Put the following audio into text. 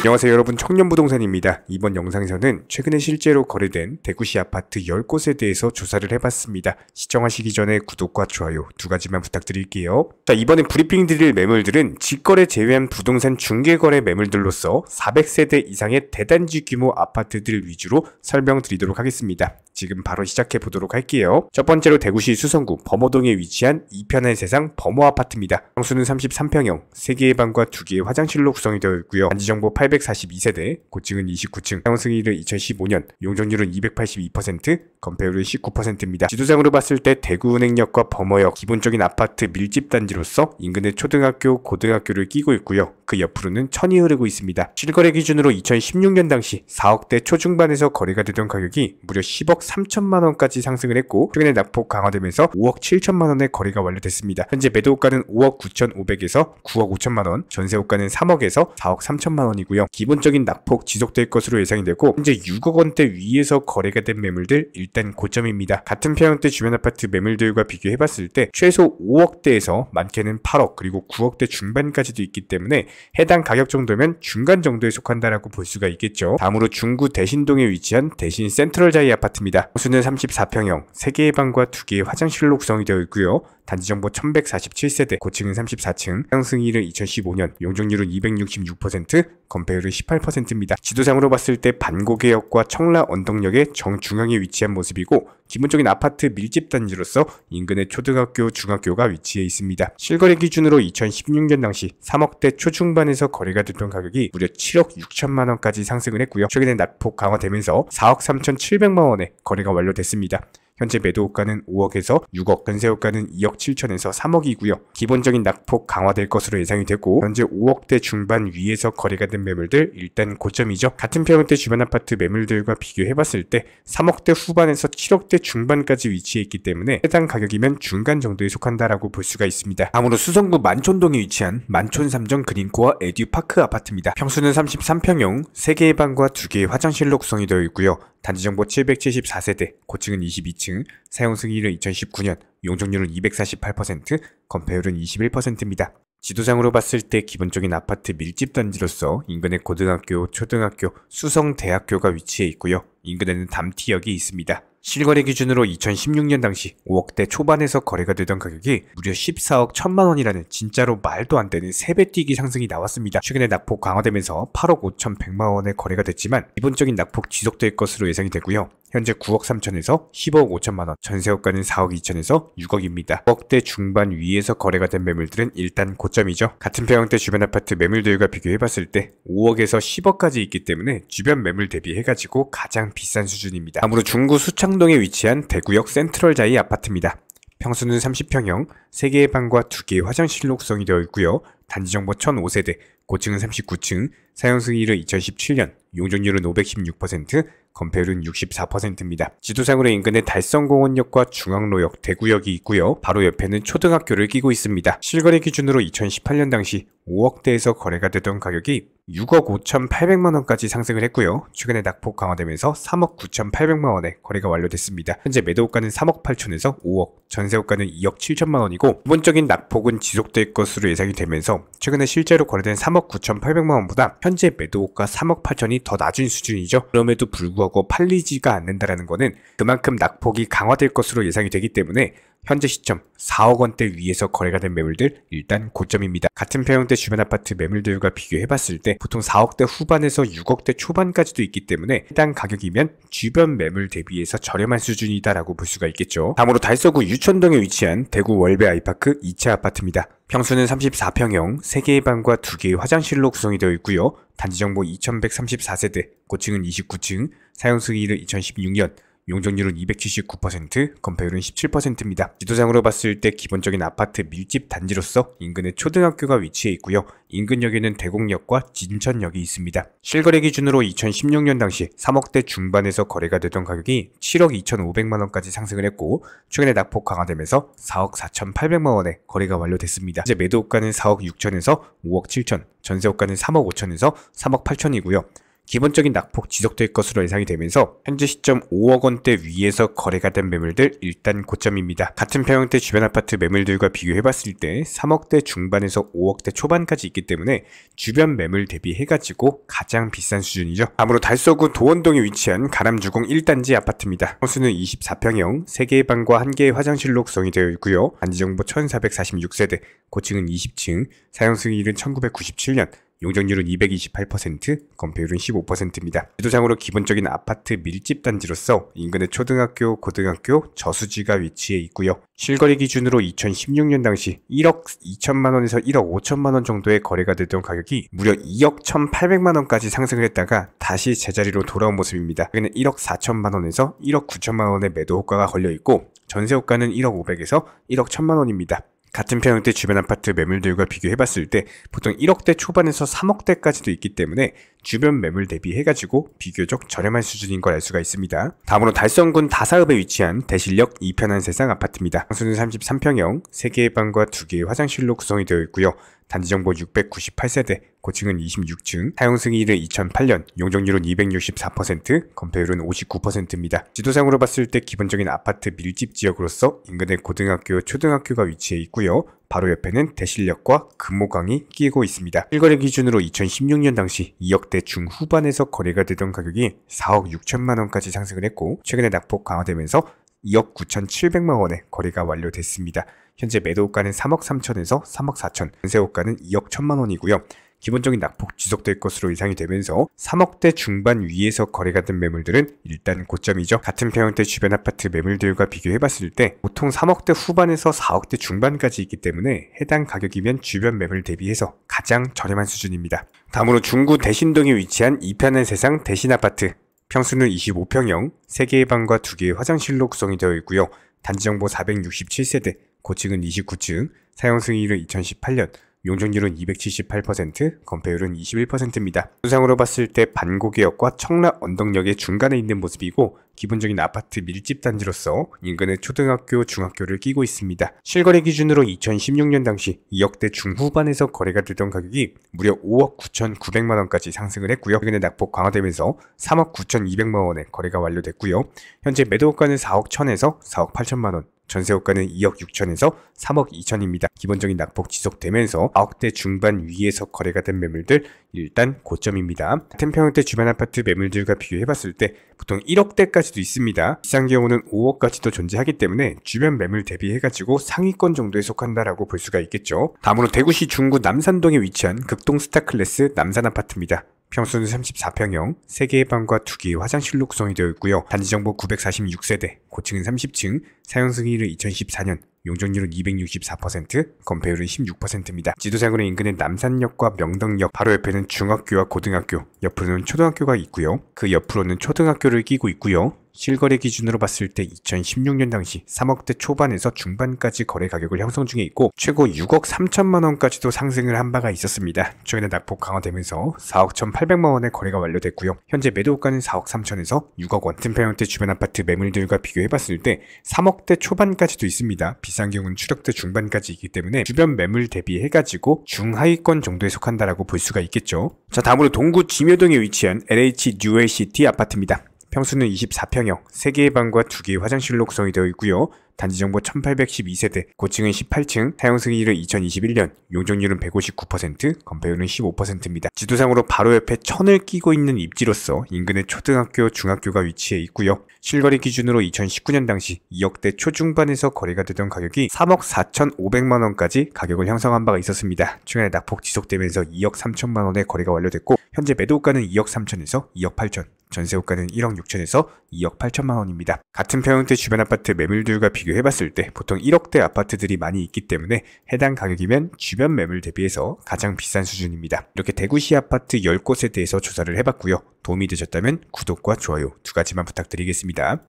안녕하세요 여러분, 청년부동산입니다. 이번 영상에서는 최근에 실제로 거래된 대구시 아파트 10곳에 대해서 조사를 해봤습니다. 시청하시기 전에 구독과 좋아요 두 가지만 부탁드릴게요. 자, 이번에 브리핑 드릴 매물들은 직거래 제외한 부동산 중개거래 매물들로서 400세대 이상의 대단지 규모 아파트들 위주로 설명드리도록 하겠습니다. 지금 바로 시작해 보도록 할게요. 첫 번째로 대구시 수성구 범어동에 위치한 이편한 세상 범어 아파트입니다. 평수는 33평형, 3개의 방과 2개의 화장실로 구성이 되어 있고요. 단지정보 842세대, 고층은 29층, 사용 승인일은 2015년, 용적률은 282%, 건폐율은 19%입니다. 지도상으로 봤을 때 대구은행역과 범어역, 기본적인 아파트 밀집 단지로서 인근에 초등학교, 고등학교를 끼고 있고요. 그 옆으로는 천이 흐르고 있습니다. 실거래 기준으로 2016년 당시 4억대 초중반에서 거래가 되던 가격이 무려 10억 3천만원까지 상승을 했고, 최근에 낙폭 강화되면서 5억 7천만원의 거래가 완료됐습니다. 현재 매도호가는 5억 9,500에서 9억 5천만원, 전세호가는 3억에서 4억 3천만원이고요. 기본적인 낙폭 지속될 것으로 예상이 되고, 현재 6억 원대 위에서 거래가 된 매물들 일단 고점입니다. 같은 평형대 주변 아파트 매물들과 비교해봤을 때 최소 5억대에서 많게는 8억 그리고 9억대 중반까지도 있기 때문에 해당 가격 정도면 중간 정도에 속한다라고 볼 수가 있겠죠. 다음으로 중구 대신동에 위치한 대신 센트럴자이 아파트입니다. 호수는 34평형, 3개의 방과 2개의 화장실로 구성이 되어 있고요. 단지정보 1147세대, 고층은 34층, 사용승인일은 2015년, 용적률은 266%, 건폐율은 18%입니다. 지도상으로 봤을 때 반고개역과 청라 언덕역의 정중앙에 위치한 모습이고, 기본적인 아파트 밀집 단지로서 인근의 초등학교, 중학교가 위치해 있습니다. 실거래 기준으로 2016년 당시 3억대 초중반에서 거래가 됐던 가격이 무려 7억 6천만원까지 상승을 했고요. 최근에 낙폭 강화되면서 4억 3,700만원에 거래가 완료됐습니다. 현재 매도호가는 5억에서 6억, 전세호가는 2억 7천에서 3억이고요. 기본적인 낙폭 강화될 것으로 예상이 되고, 현재 5억대 중반 위에서 거래가 된 매물들 일단 고점이죠. 같은 평형대 주변 아파트 매물들과 비교해봤을 때 3억대 후반에서 7억대 중반까지 위치해 있기 때문에 해당 가격이면 중간 정도에 속한다라고 볼 수가 있습니다. 다음으로 수성구 만촌동에 위치한 만촌삼정 그린코어 에듀파크 아파트입니다. 평수는 33평형, 3개의 방과 2개의 화장실로 구성이 되어 있고요. 단지정보 774세대, 고층은 22층, 사용 승인일은 2019년, 용적률은 248%, 건폐율은 21%입니다. 지도상으로 봤을 때 기본적인 아파트 밀집 단지로서 인근에 고등학교, 초등학교, 수성대학교가 위치해 있고요. 인근에는 담티역이 있습니다. 실거래 기준으로 2016년 당시 5억대 초반에서 거래가 되던 가격이 무려 14억 1천만원이라는 진짜로 말도 안 되는 3배 뛰기 상승이 나왔습니다. 최근에 낙폭 강화되면서 8억 5,100만원에 거래가 됐지만 기본적인 낙폭 지속될 것으로 예상이 되고요. 현재 9억 3천에서 10억 5천만원, 전세호가는 4억 2천에서 6억입니다. 5억대 중반 위에서 거래가 된 매물들은 일단 고점이죠. 같은 평형대 주변 아파트 매물들과 비교해봤을 때 5억에서 10억까지 있기 때문에 주변 매물 대비해가지고 가장 비싼 수준입니다. 다음으로 중구 수창동에 위치한 대구역 센트럴자이 아파트입니다. 평수는 30평형, 3개의 방과 2개의 화장실로 구성이 되어 있고요. 단지정보 1005세대, 고층은 39층, 사용승인일은 2017년, 용적률은 516%, 건폐율은 64%입니다. 지도상으로 인근에 달성공원역과 중앙로역, 대구역이 있고요. 바로 옆에는 초등학교를 끼고 있습니다. 실거래 기준으로 2018년 당시 5억대에서 거래가 되던 가격이 6억 5,800만원까지 상승을 했고요. 최근에 낙폭 강화되면서 3억 9,800만원에 거래가 완료됐습니다. 현재 매도호가는 3억 8천에서 5억, 전세호가는 2억 7천만원이고, 기본적인 낙폭은 지속될 것으로 예상이 되면서 최근에 실제로 거래된 3억 9,800만원보다 현재 매도호가 3억 8천이 더 낮은 수준이죠. 그럼에도 불구하고 팔리지가 않는다라는 거는 그만큼 낙폭이 강화될 것으로 예상이 되기 때문에 현재 시점 4억 원대 위에서 거래가 된 매물들 일단 고점입니다. 같은 평형대 주변 아파트 매물들과 비교해봤을 때 보통 4억대 후반에서 6억대 초반까지도 있기 때문에 해당 가격이면 주변 매물 대비해서 저렴한 수준이다라고 볼 수가 있겠죠. 다음으로 달서구 유천동에 위치한 대구 월배 아이파크 2차 아파트입니다. 평수는 34평형, 3개의 방과 2개의 화장실로 구성이 되어 있고요. 단지정보 2134세대, 고층은 29층, 사용승인일은 2016년, 용적률은 279%, 건폐율은 17%입니다. 지도상으로 봤을 때 기본적인 아파트 밀집 단지로서 인근에 초등학교가 위치해 있고요. 인근역에는 대곡역과 진천역이 있습니다. 실거래 기준으로 2016년 당시 3억대 중반에서 거래가 되던 가격이 7억 2,500만원까지 상승을 했고, 최근에 낙폭 강화되면서 4억 4,800만원에 거래가 완료됐습니다. 현재 매도호가는 4억 6천에서 5억 7천, 전세호가는 3억 5천에서 3억 8천이고요. 기본적인 낙폭 지속될 것으로 예상이 되면서 현재 시점 5억 원대 위에서 거래가 된 매물들 일단 고점입니다. 같은 평형대 주변 아파트 매물들과 비교해봤을 때 3억대 중반에서 5억대 초반까지 있기 때문에 주변 매물 대비해가지고 가장 비싼 수준이죠. 다음으로 달서구 도원동에 위치한 가람주공 1단지 아파트입니다. 평수는 24평형, 3개의 방과 1개의 화장실로 구성이 되어 있고요. 단지정보 1446세대, 고층은 20층, 사용승일은 1997년, 용적률은 228%, 건폐율은 15%입니다. 지도상으로 기본적인 아파트 밀집 단지로서 인근에 초등학교, 고등학교, 저수지가 위치해 있고요. 실거래 기준으로 2016년 당시 1억 2천만 원에서 1억 5천만 원 정도의 거래가 되던 가격이 무려 2억 1,800만 원까지 상승을 했다가 다시 제자리로 돌아온 모습입니다. 여기는 1억 4천만 원에서 1억 9천만 원의 매도 호가가 걸려 있고 전세 호가는 1억 500에서 1억 1천만 원입니다. 같은 평형대 주변 아파트 매물들과 비교해봤을 때 보통 1억대 초반에서 3억대까지도 있기 때문에 주변 매물 대비해가지고 비교적 저렴한 수준인 걸 알 수가 있습니다. 다음으로 달성군 다사읍에 위치한 대실역 이편한 세상 아파트입니다. 평수는 33평형, 3개의 방과 2개의 화장실로 구성이 되어 있고요. 단지정보 698세대, 고층은 26층, 사용승일은 2008년, 용적률은 264%, 건폐율은 59%입니다. 지도상으로 봤을 때 기본적인 아파트 밀집 지역으로서 인근에 고등학교, 초등학교가 위치해 있고요. 바로 옆에는 대실역과 금호강이 끼고 있습니다. 실거래 기준으로 2016년 당시 2억대 중후반에서 거래가 되던 가격이 4억 6천만 원까지 상승을 했고 최근에 낙폭 강화되면서 2억 9,700만 원에 거래가 완료됐습니다. 현재 매도가는 3억 3천에서 3억 4천, 전세호가는 2억 1천만 원이고요. 기본적인 낙폭 지속될 것으로 예상이 되면서 3억대 중반 위에서 거래가 된 매물들은 일단 고점이죠. 같은 평형대 주변 아파트 매물들과 비교해봤을 때 보통 3억대 후반에서 4억대 중반까지 있기 때문에 해당 가격이면 주변 매물 대비해서 가장 저렴한 수준입니다. 다음으로 중구 대신동에 위치한 이편한 세상 대신아파트. 평수는 25평형, 3개의 방과 2개의 화장실로 구성이 되어 있고요. 단지정보 467세대, 고층은 29층, 사용승일은 2018년, 용적률은 278%, 건폐율은 21%입니다. 수상으로 봤을 때 반고개역과 청라 언덕역의 중간에 있는 모습이고 기본적인 아파트 밀집 단지로서 인근에 초등학교, 중학교를 끼고 있습니다. 실거래 기준으로 2016년 당시 2억대 중후반에서 거래가 되던 가격이 무려 5억 9,900만 원까지 상승을 했고요. 최근에 낙폭 강화되면서 3억 9,200만 원에 거래가 완료됐고요. 현재 매도가는 4억 1천에서 4억 8천만 원, 전세호가는 2억 6천에서 3억 2천입니다. 기본적인 낙폭 지속되면서 9억대 중반 위에서 거래가 된 매물들 일단 고점입니다. 같은 평형대 주변 아파트 매물들과 비교해봤을 때 보통 1억대까지도 있습니다. 비싼 경우는 5억까지도 존재하기 때문에 주변 매물 대비해가지고 상위권 정도에 속한다라고 볼 수가 있겠죠. 다음으로 대구시 중구 남산동에 위치한 극동 스타클래스 남산아파트입니다. 평수는 34평형, 3개의 방과 2개의 화장실로 구성이 되어 있고요. 단지정보 946세대, 고층은 30층, 사용승일은 2014년, 용적률은 264%, 건폐율은 16%입니다. 지도상으로 인근에 남산역과 명덕역, 바로 옆에는 중학교와 고등학교, 옆으로는 초등학교가 있고요. 그 옆으로는 초등학교를 끼고 있고요. 실거래 기준으로 봤을 때 2016년 당시 3억대 초반에서 중반까지 거래 가격을 형성 중에 있고 최고 6억 3천만 원까지도 상승을 한 바가 있었습니다. 최근에 낙폭 강화되면서 4억 1,800만 원의 거래가 완료됐고요. 현재 매도가는 4억 3천에서 6억 원. 같은 평형대 주변 아파트 매물들과 비교해봤을 때 3억대 초반까지도 있습니다. 비싼 경우는 7억대 중반까지 있기 때문에 주변 매물 대비해가지고 중하위권 정도에 속한다라고 볼 수가 있겠죠. 자, 다음으로 동구 지묘동에 위치한 LH 뉴웰시티 아파트입니다. 평수는 24평형, 3개의 방과 2개의 화장실로 구성이 되어 있고요. 단지정보 1812세대, 고층은 18층, 사용승일은 2021년, 용적률은 159%, 건폐율은 15%입니다. 지도상으로 바로 옆에 천을 끼고 있는 입지로서 인근에 초등학교, 중학교가 위치해 있고요. 실거래 기준으로 2019년 당시 2억대 초중반에서 거래가 되던 가격이 3억 4,500만 원까지 가격을 형성한 바가 있었습니다. 최근에 낙폭 지속되면서 2억 3천만 원의 거래가 완료됐고 현재 매도가는 2억 3천에서 2억 8천, 전세호가는 1억 6천에서 2억 8천만 원입니다. 같은 평형대 주변 아파트 매물들과 비교해봤을 때 보통 1억대 아파트들이 많이 있기 때문에 해당 가격이면 주변 매물 대비해서 가장 비싼 수준입니다. 이렇게 대구시 아파트 10곳에 대해서 조사를 해봤고요. 도움이 되셨다면 구독과 좋아요 2가지만 부탁드리겠습니다.